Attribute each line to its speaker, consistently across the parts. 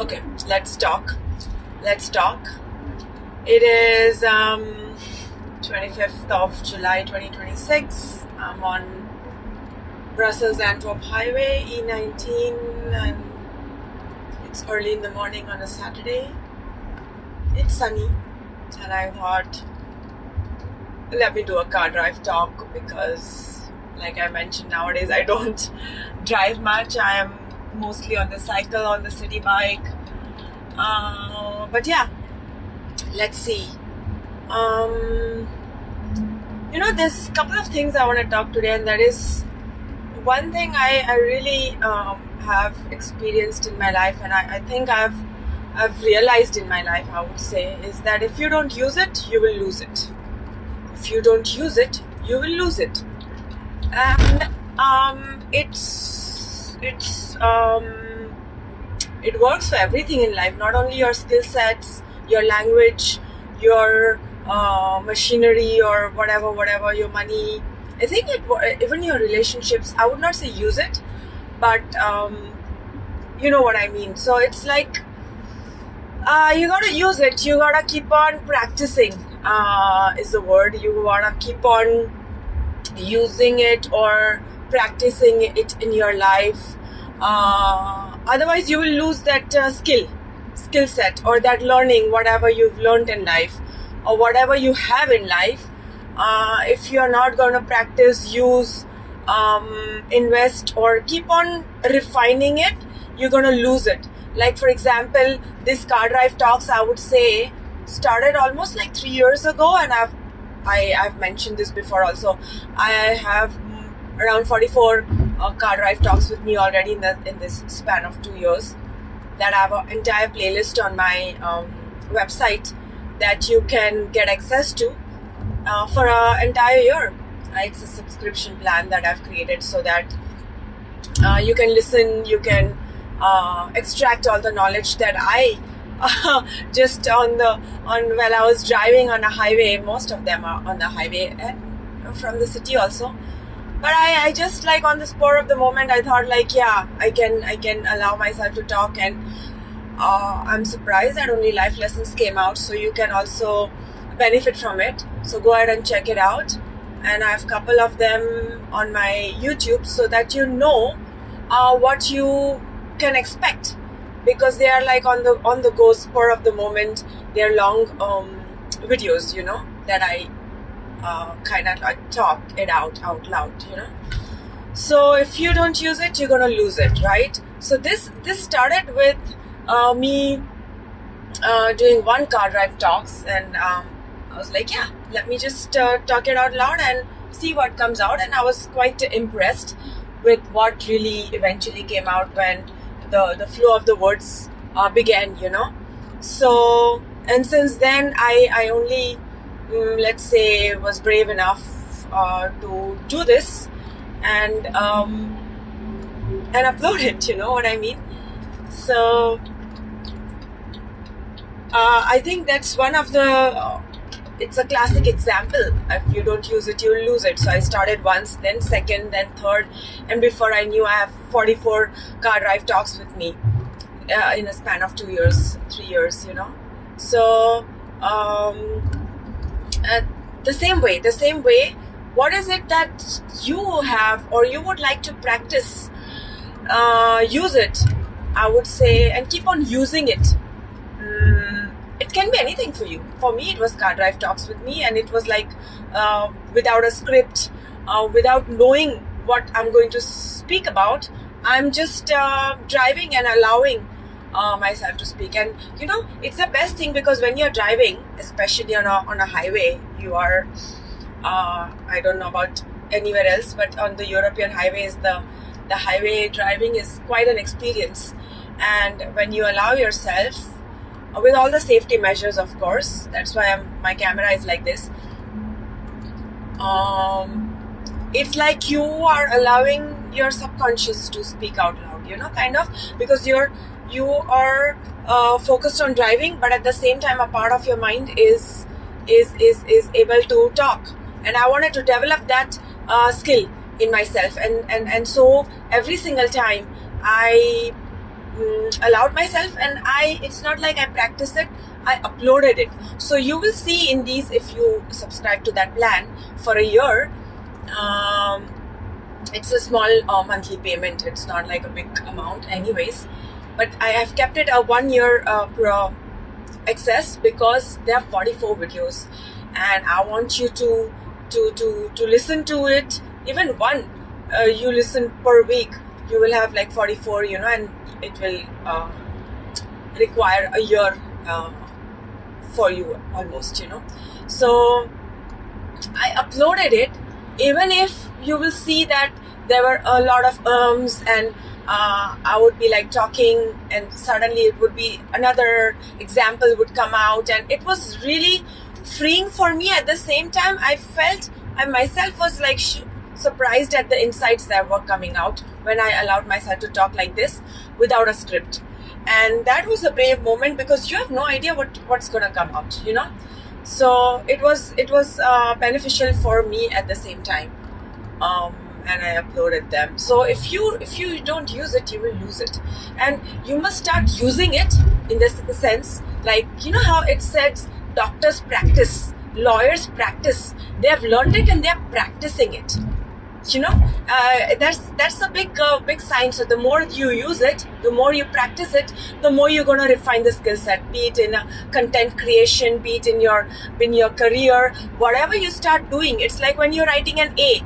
Speaker 1: Okay, let's talk. It is 25th of July 2026. I'm on Brussels Antwerp Highway E19 and it's early in the morning on a Saturday. It's sunny and I thought, let me do a car drive talk because, like I mentioned, nowadays I don't drive much. I am mostly on the cycle, on the city bike. But yeah, let's see. There's a couple of things I want to talk today, and that is one thing I really have experienced in my life, and I think I've realized in my life, I would say, is that if you don't use it, you will lose it. If you don't use it, you will lose it. And it works for everything in life, not only your skill sets, your language, your machinery, or whatever, your money. I think even your relationships. I would not say use it, but you know what I mean. So it's like you gotta use it. You gotta keep on practicing. Is the word. You gotta keep on using it or practicing it in your life. Otherwise you will lose that skill set, or that learning, whatever you've learned in life or whatever you have in life. If you're not going to practice, use, invest, or keep on refining it, you're going to lose it. Like, for example, this car drive talks, I would say, started almost like 3 years ago, and I've mentioned this before also. I have around 44 car drive talks with me already in this span of 2 years. That I have an entire playlist on my website that you can get access to for an entire year. It's a subscription plan that I've created so that you can listen, you can extract all the knowledge that I just while I was driving on a highway. Most of them are on the highway and from the city also. But I just, like, on the spur of the moment, I thought, like, yeah, I can allow myself to talk, and I'm surprised that only life lessons came out, so you can also benefit from it. So go ahead and check it out, and I have a couple of them on my YouTube so that you know what you can expect, because they are like on the go, spur of the moment. They're long videos, that I kind of like talk it out loud, So if you don't use it, you're gonna lose it, right? So this started with me doing one car drive talks, and I was like, yeah, let me just talk it out loud and see what comes out. And I was quite impressed with what really eventually came out when the flow of the words began, So, and since then I only let's say was brave enough to do this and upload it, you know what I mean? So I think that's one of the it's a classic example. If you don't use it, you'll lose it. So I started once, then second, then third, and before I knew, I have 44 car drive talks with me in a span of 3 years, So the same way, what is it that you have or you would like to practice? Use it, I would say, and keep on using it. It can be anything for you. For me, it was car drive talks with me, and it was like without a script, without knowing what I'm going to speak about. I'm just driving and allowing myself to speak. And it's the best thing, because when you're driving, especially on a highway, you are I don't know about anywhere else, but on the European highways, the highway driving is quite an experience. And when you allow yourself, with all the safety measures, of course, that's why my camera is like this, it's like you are allowing your subconscious to speak out loud, kind of, because you are focused on driving, but at the same time a part of your mind is able to talk. And I wanted to develop that skill in myself, and so every single time I allowed myself, and it's not like I practiced it, I uploaded it. So you will see in these, if you subscribe to that plan for a year, it's a small monthly payment. It's not like a big amount anyways, but I have kept it a 1 year access, because there are 44 videos, and I want you to listen to it. Even one you listen per week, you will have like 44, and it will require a year for you almost, So I uploaded it, even if you will see that there were a lot of and I would be like talking, and suddenly it would be another example would come out, and it was really freeing for me. At the same time, I felt I myself was like surprised at the insights that were coming out when I allowed myself to talk like this without a script. And that was a brave moment, because you have no idea what's gonna come out, So it was beneficial for me at the same time, and I uploaded them. So if you don't use it, you will lose it, and you must start using it in this sense. Like, how it says doctors practice, lawyers practice. They have learned it and they are practicing it. That's a big sign. So the more you use it, the more you practice it, the more you're gonna refine the skill set. Be it in a content creation, be it in your career, whatever you start doing. It's like when you're writing an A.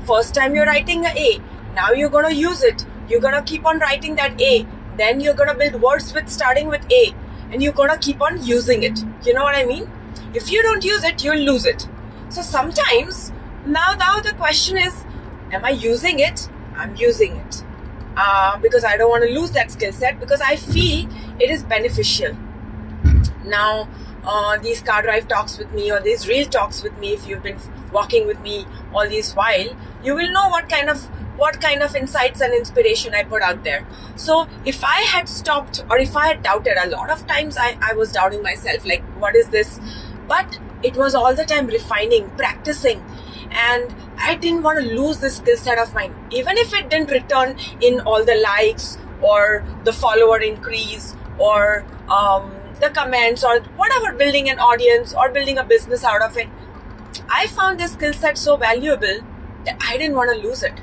Speaker 1: First time you're writing an A, now you're gonna use it. You're gonna keep on writing that A. Then you're gonna build words starting with A, and you're gonna keep on using it. You know what I mean? If you don't use it, you'll lose it. So sometimes now the question is, am I using it? I'm using it because I don't want to lose that skill set, because I feel it is beneficial. Now, these CarDrive talks with me, or these real talks with me, if you've been walking with me all this while, you will know what kind of insights and inspiration I put out there. So if I had stopped, or if I had doubted, a lot of times I was doubting myself, like, what is this? But it was all the time refining, practicing, and I didn't want to lose this skill set of mine. Even if it didn't return in all the likes or the follower increase or the comments or whatever, building an audience or building a business out of it, I found this skill set so valuable that I didn't want to lose it.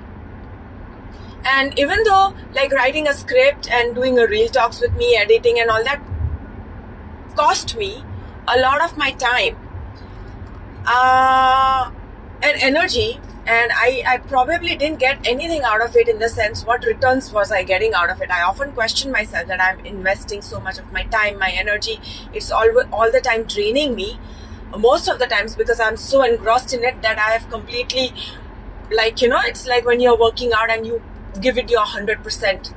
Speaker 1: And even though like writing a script and doing a real talks with me, editing and all that cost me a lot of my time and energy, and I probably didn't get anything out of it, in the sense, what returns was I getting out of it? I often question myself that I'm investing so much of my time, my energy. It's all the time draining me, most of the times, because I'm so engrossed in it that I have completely, like, it's like when you're working out and you give it your 100%.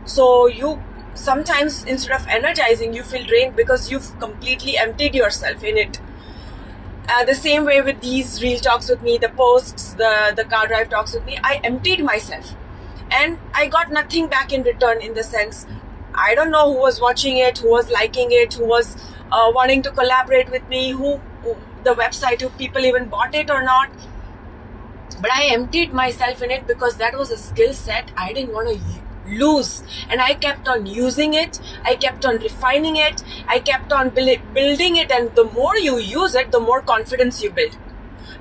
Speaker 1: So you sometimes, instead of energizing, you feel drained because you've completely emptied yourself in it. The same way with these real talks with me, the posts, the CarDrive talks with me, I emptied myself and I got nothing back in return, in the sense, I don't know who was watching it, who was liking it, who was wanting to collaborate with me, who the website, who people even bought it or not. But I emptied myself in it because that was a skill set I didn't want to lose, and I kept on using it, I kept on refining it, I kept on building it, and the more you use it, the more confidence you build.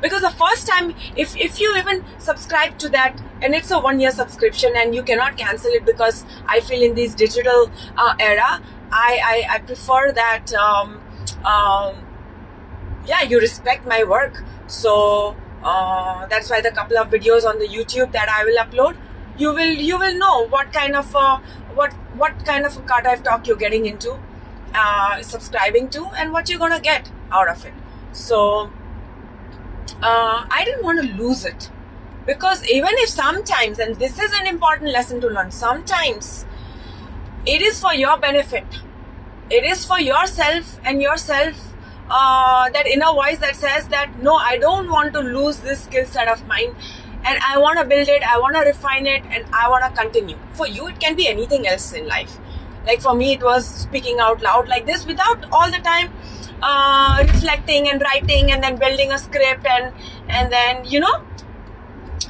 Speaker 1: Because the first time, if you even subscribe to that, and it's a 1-year subscription and you cannot cancel it, because I feel in this digital era, I prefer that you respect my work. So that's why the couple of videos on the YouTube that I will upload, you will know what kind of what kind of a CarDrive talk you're getting into, subscribing to, and what you're gonna get out of it. So I didn't want to lose it, because even if sometimes, and this is an important lesson to learn, sometimes it is for your benefit, it is for yourself and yourself, that inner voice that says that no, I don't want to lose this skill set of mine, and I want to build it, I want to refine it, and I want to continue. For you, it can be anything else in life. Like for me, it was speaking out loud like this without all the time reflecting and writing and then building a script, and then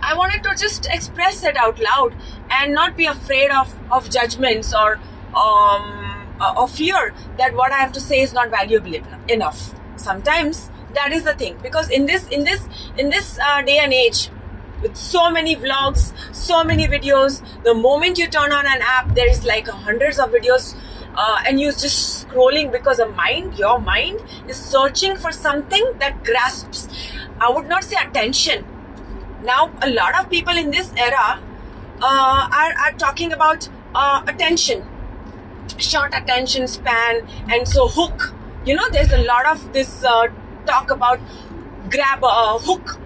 Speaker 1: I wanted to just express it out loud and not be afraid of judgments or or fear that what I have to say is not valuable enough. Sometimes that is the thing, because in this day and age, with so many vlogs, so many videos, the moment you turn on an app, there is like hundreds of videos, and you're just scrolling because your mind is searching for something that grasps, I would not say attention. Now, a lot of people in this era are talking about attention, short attention span, and so hook. There's a lot of this talk about hook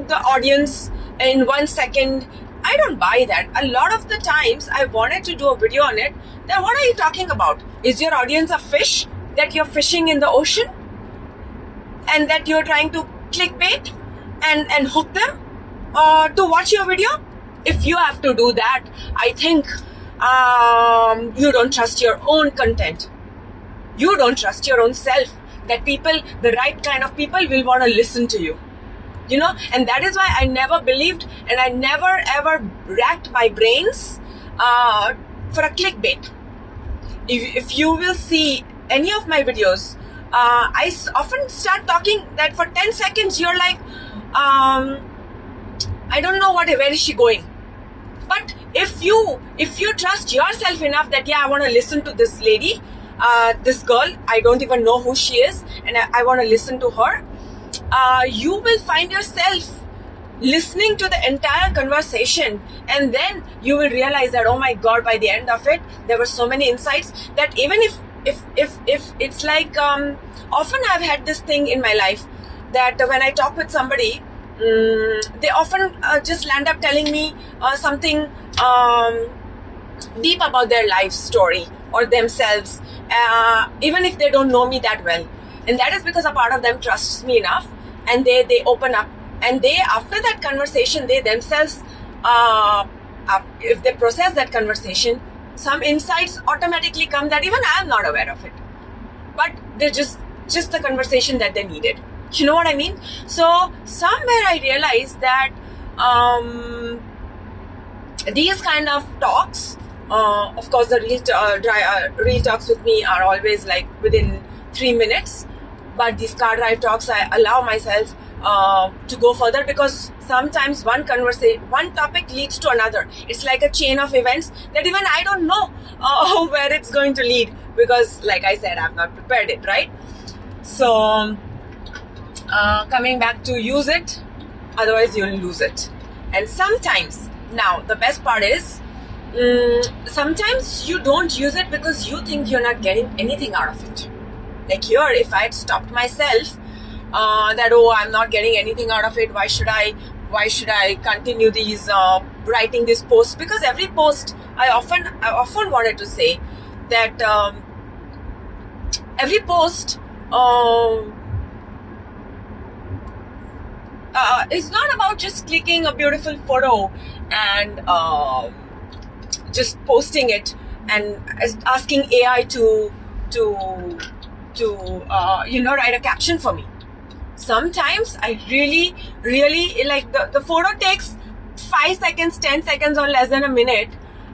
Speaker 1: the audience in 1 second. I don't buy that. A lot of the times I wanted to do a video on it. Then what are you talking about? Is your audience a fish that you're fishing in the ocean and that you're trying to clickbait and hook them to watch your video? If you have to do that, I think you don't trust your own content. You don't trust your own self, that the right kind of people will want to listen to you. And that is why I never believed, and I never ever racked my brains for a clickbait. If you will see any of my videos, I often start talking that for 10 seconds you're like, I don't know where is she going. But if you trust yourself enough that, yeah, I want to listen to this lady, this girl, I don't even know who she is, and I want to listen to her, you will find yourself listening to the entire conversation, and then you will realize that, oh my God, by the end of it, there were so many insights that even if it's like, often I've had this thing in my life that when I talk with somebody, they often just land up telling me something deep about their life story or themselves, even if they don't know me that well. And that is because a part of them trusts me enough, and they open up, and they, after that conversation, they themselves, if they process that conversation, some insights automatically come that even I am not aware of it, but they're just the conversation that they needed. You know what I mean? So somewhere I realized that these kind of talks, of course, the real talks with me are always like within 3 minutes, but these CarDrive talks, I allow myself to go further, because sometimes one topic leads to another. It's like a chain of events that even I don't know where it's going to lead, because like I said, I've not prepared it, right? So coming back to use it, otherwise you'll lose it. And sometimes, now the best part is, sometimes you don't use it because you think you're not getting anything out of it. Like here, if I had stopped myself that, oh, I'm not getting anything out of it, why should I continue these writing this post? Because every post, I often wanted to say that every post it's not about just clicking a beautiful photo and just posting it and asking AI to write a caption for me. Sometimes I really like the photo takes 5 seconds, 10 seconds, or less than a minute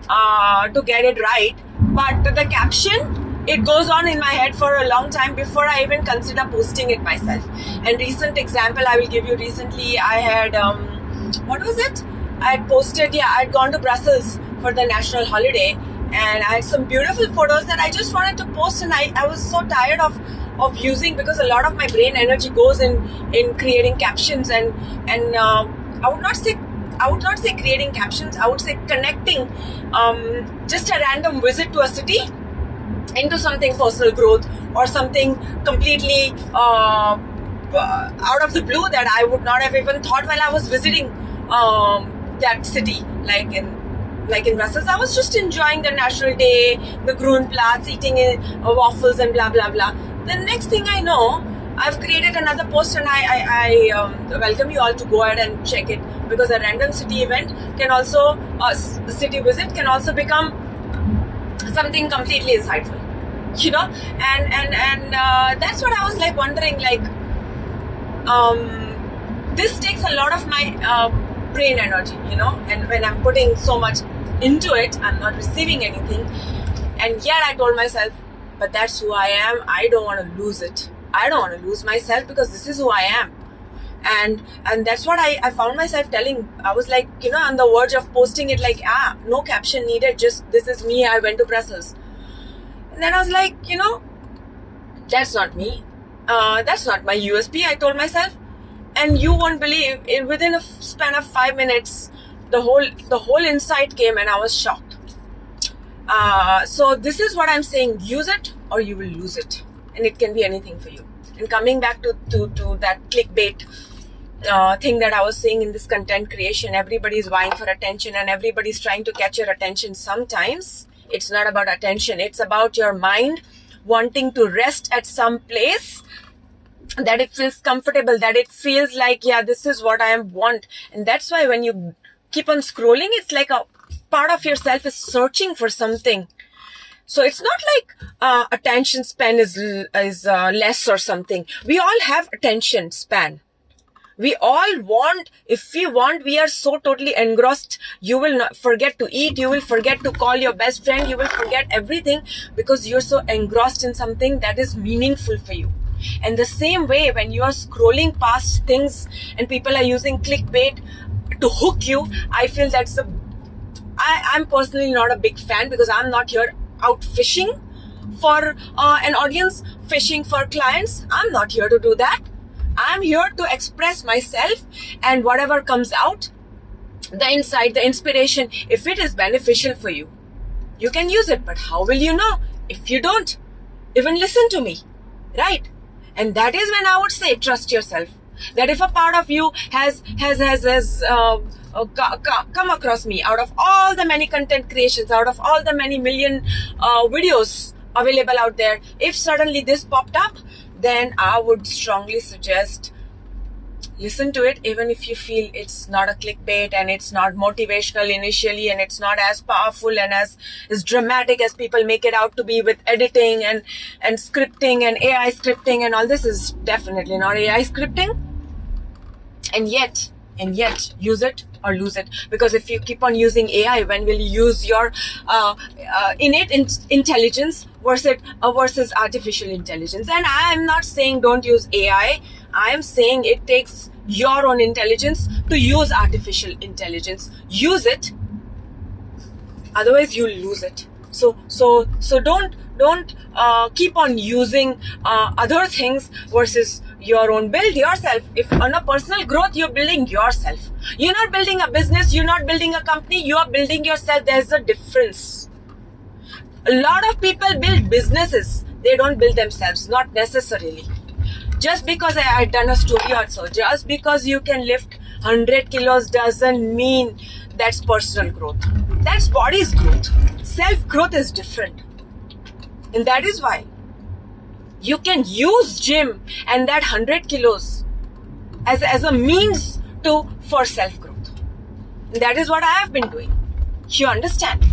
Speaker 1: to get it right, but the caption, it goes on in my head for a long time before I even consider posting it myself. And recent example I will give you, recently I had, what was it? I had posted, I had gone to Brussels for the national holiday, and I had some beautiful photos that I just wanted to post, and I was so tired of using, because a lot of my brain energy goes in creating captions, and I would not say creating captions, I would say connecting just a random visit to a city into something personal growth, or something completely out of the blue that I would not have even thought while I was visiting that city. Like in Brussels, I was just enjoying the National Day, the Groenplaats, eating waffles and blah blah blah. The next thing I know, I've created another post, and I welcome you all to go ahead and check it, because a random city event can also, city visit can also become something completely insightful, and that's what I was like wondering, like this takes a lot of my brain energy, and when I'm putting so much into it, I'm not receiving anything. And yet I told myself, but that's who I am. I don't want to lose it. I don't want to lose myself because this is who I am. And that's what I found myself telling. I was like, on the verge of posting it like, no caption needed, just this is me, I went to Brussels. And then I was like, that's not me. That's not my USP, I told myself. And you won't believe, within a span of 5 minutes, the whole insight came and I was shocked. So this is what I'm saying, use it or you will lose it. And it can be anything for you. And coming back to that clickbait thing that I was saying in this content creation, everybody's vying for attention and everybody's trying to catch your attention. Sometimes it's not about attention. It's about your mind wanting to rest at some place that it feels comfortable, that it feels like, this is what I want. And that's why when you keep on scrolling, it's like a part of yourself is searching for something. So it's not like attention span is less or something. We all have attention span. We all want, if we are so totally engrossed, you will not forget to eat, you will forget to call your best friend, you will forget everything because you're so engrossed in something that is meaningful for you. And the same way, when you are scrolling past things and people are using clickbait to hook you, I feel I'm personally not a big fan because I'm not here out fishing for an audience, fishing for clients. I'm not here to do that. I'm here to express myself, and whatever comes out, the insight, the inspiration, if it is beneficial for you, you can use it. But how will you know if you don't even listen to me, right? And that is when I would say, trust yourself. That if a part of you has come across me, out of all the many content creations, out of all the many million videos available out there, if suddenly this popped up, then I would strongly suggest listen to it, even if you feel it's not a clickbait and it's not motivational initially and it's not as powerful and as dramatic as people make it out to be with editing and scripting and AI scripting and all. This is definitely not AI scripting. And yet use it or lose it, because if you keep on using AI, when will you use your innate intelligence versus artificial intelligence? And I am not saying don't use AI. I am saying it takes your own intelligence to use artificial intelligence. Use it, otherwise you'll lose it. So don't keep on using other things versus your own. Build yourself. If on a personal growth, you're building yourself. You're not building a business, you're not building a company, you are building yourself. There's a difference. A lot of people build businesses, they don't build themselves, not necessarily. Just because I done a story also, just because you can lift 100 kilos doesn't mean that's personal growth. That's body's growth. Self-growth is different. And that is why you can use gym and that 100 kilos as a means for self-growth. That is what I have been doing. You understand?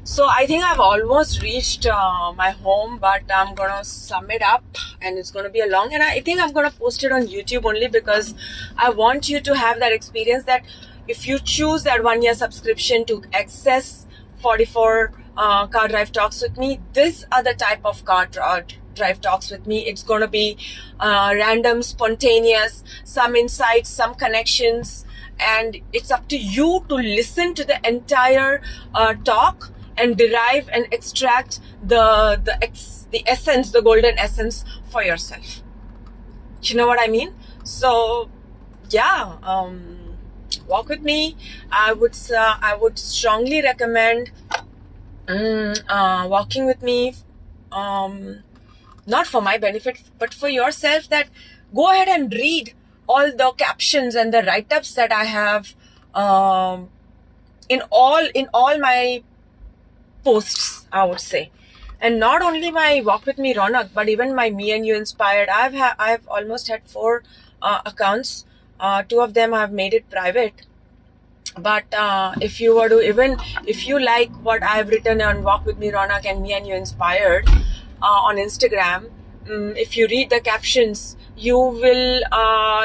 Speaker 1: So I think I've almost reached my home, but I'm going to sum it up and it's going to be a long, and I think I'm going to post it on YouTube only because I want you to have that experience that if you choose that 1-year subscription to access 44 CarDrive Talks with me, these are the type of CarDrive Talks with me. It's going to be random, spontaneous, some insights, some connections, and it's up to you to listen to the entire talk and derive and extract the essence, the golden essence for yourself. You know what I mean? So yeah, walk with me. I would strongly recommend walking with me, not for my benefit but for yourself. That go ahead and read all the captions and the write-ups that I have in all my posts, I would say. And not only my Walk With Me Ronak, but even my Me and You Inspired. I've almost had 4 accounts. 2 of them I've made it private. But if you like what I've written on Walk With Me Ronak and Me and You Inspired on Instagram, if you read the captions, you will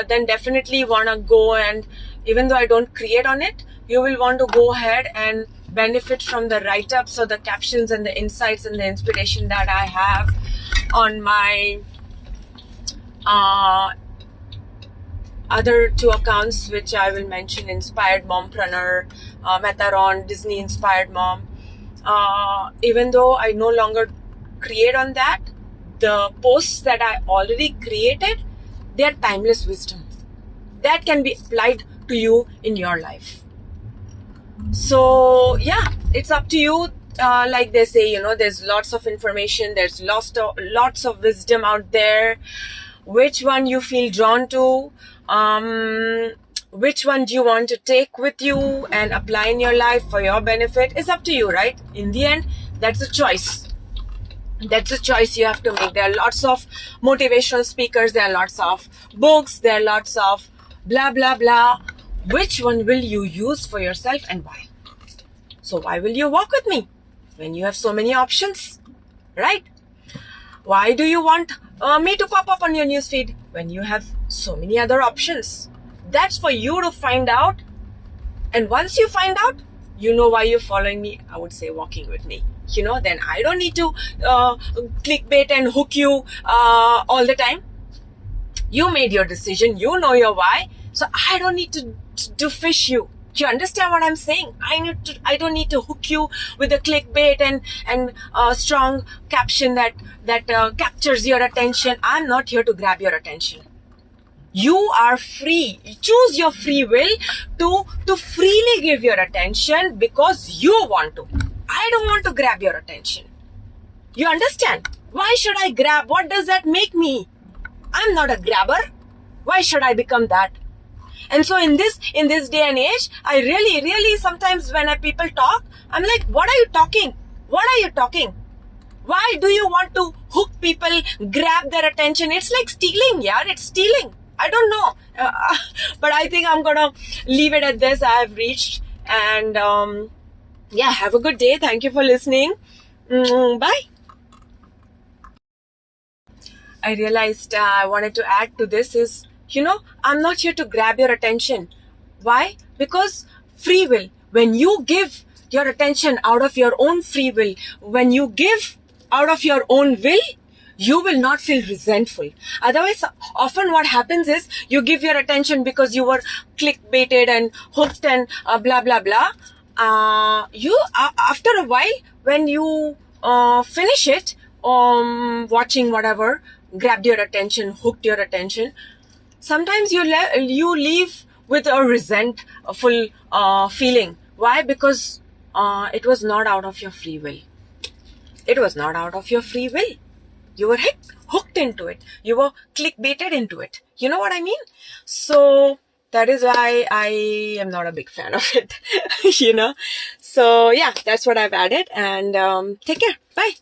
Speaker 1: then definitely want to go, and even though I don't create on it, you will want to go ahead and benefit from the write-ups or the captions and the insights and the inspiration that I have on my other 2 accounts, which I will mention: Inspired Mompreneur, Metaron, Disney Inspired Mom. Even though I no longer create on that, the posts that I already created, they are timeless wisdom that can be applied to you in your life. So yeah, it's up to you. Like they say, there's lots of information, there's lots of wisdom out there. Which one you feel drawn to, which one do you want to take with you and apply in your life for your benefit, is up to you, right? In the end, that's a choice. That's a choice you have to make. There are lots of motivational speakers, there are lots of books, there are lots of blah, blah, blah. Which one will you use for yourself and why? So why will you walk with me when you have so many options, right? Why do you want me to pop up on your newsfeed when you have so many other options? That's for you to find out. And once you find out, you know why you're following me. I would say walking with me. Then I don't need to clickbait and hook you all the time. You made your decision. You know your why. So I don't need to fish you. Do you understand what I'm saying? I don't need to hook you with a clickbait and strong caption that captures your attention. I'm not here to grab your attention. You are free. Choose your free will to freely give your attention because you want to. I don't want to grab your attention. You understand? Why should I grab? What does that make me? I'm not a grabber. Why should I become that? And so in this day and age, I really sometimes when people talk, I'm like, what are you talking? What are you talking? Why do you want to hook people, grab their attention? It's like stealing, yeah. It's stealing. I don't know. But I think I'm going to leave it at this. I have reached. And yeah, have a good day. Thank you for listening. Bye. I realized I wanted to add to this is, I'm not here to grab your attention. Why? Because free will. When you give your attention out of your own free will, when you give out of your own will, you will not feel resentful. Otherwise, often what happens is you give your attention because you were clickbaited and hooked and blah, blah, blah. After a while, when you finish it, watching whatever, grabbed your attention, hooked your attention, sometimes you leave with a resentful feeling. Why? Because it was not out of your free will. It was not out of your free will. You were hooked into it. You were clickbaited into it. You know what I mean? So that is why I am not a big fan of it. So yeah, that's what I've added. And take care. Bye.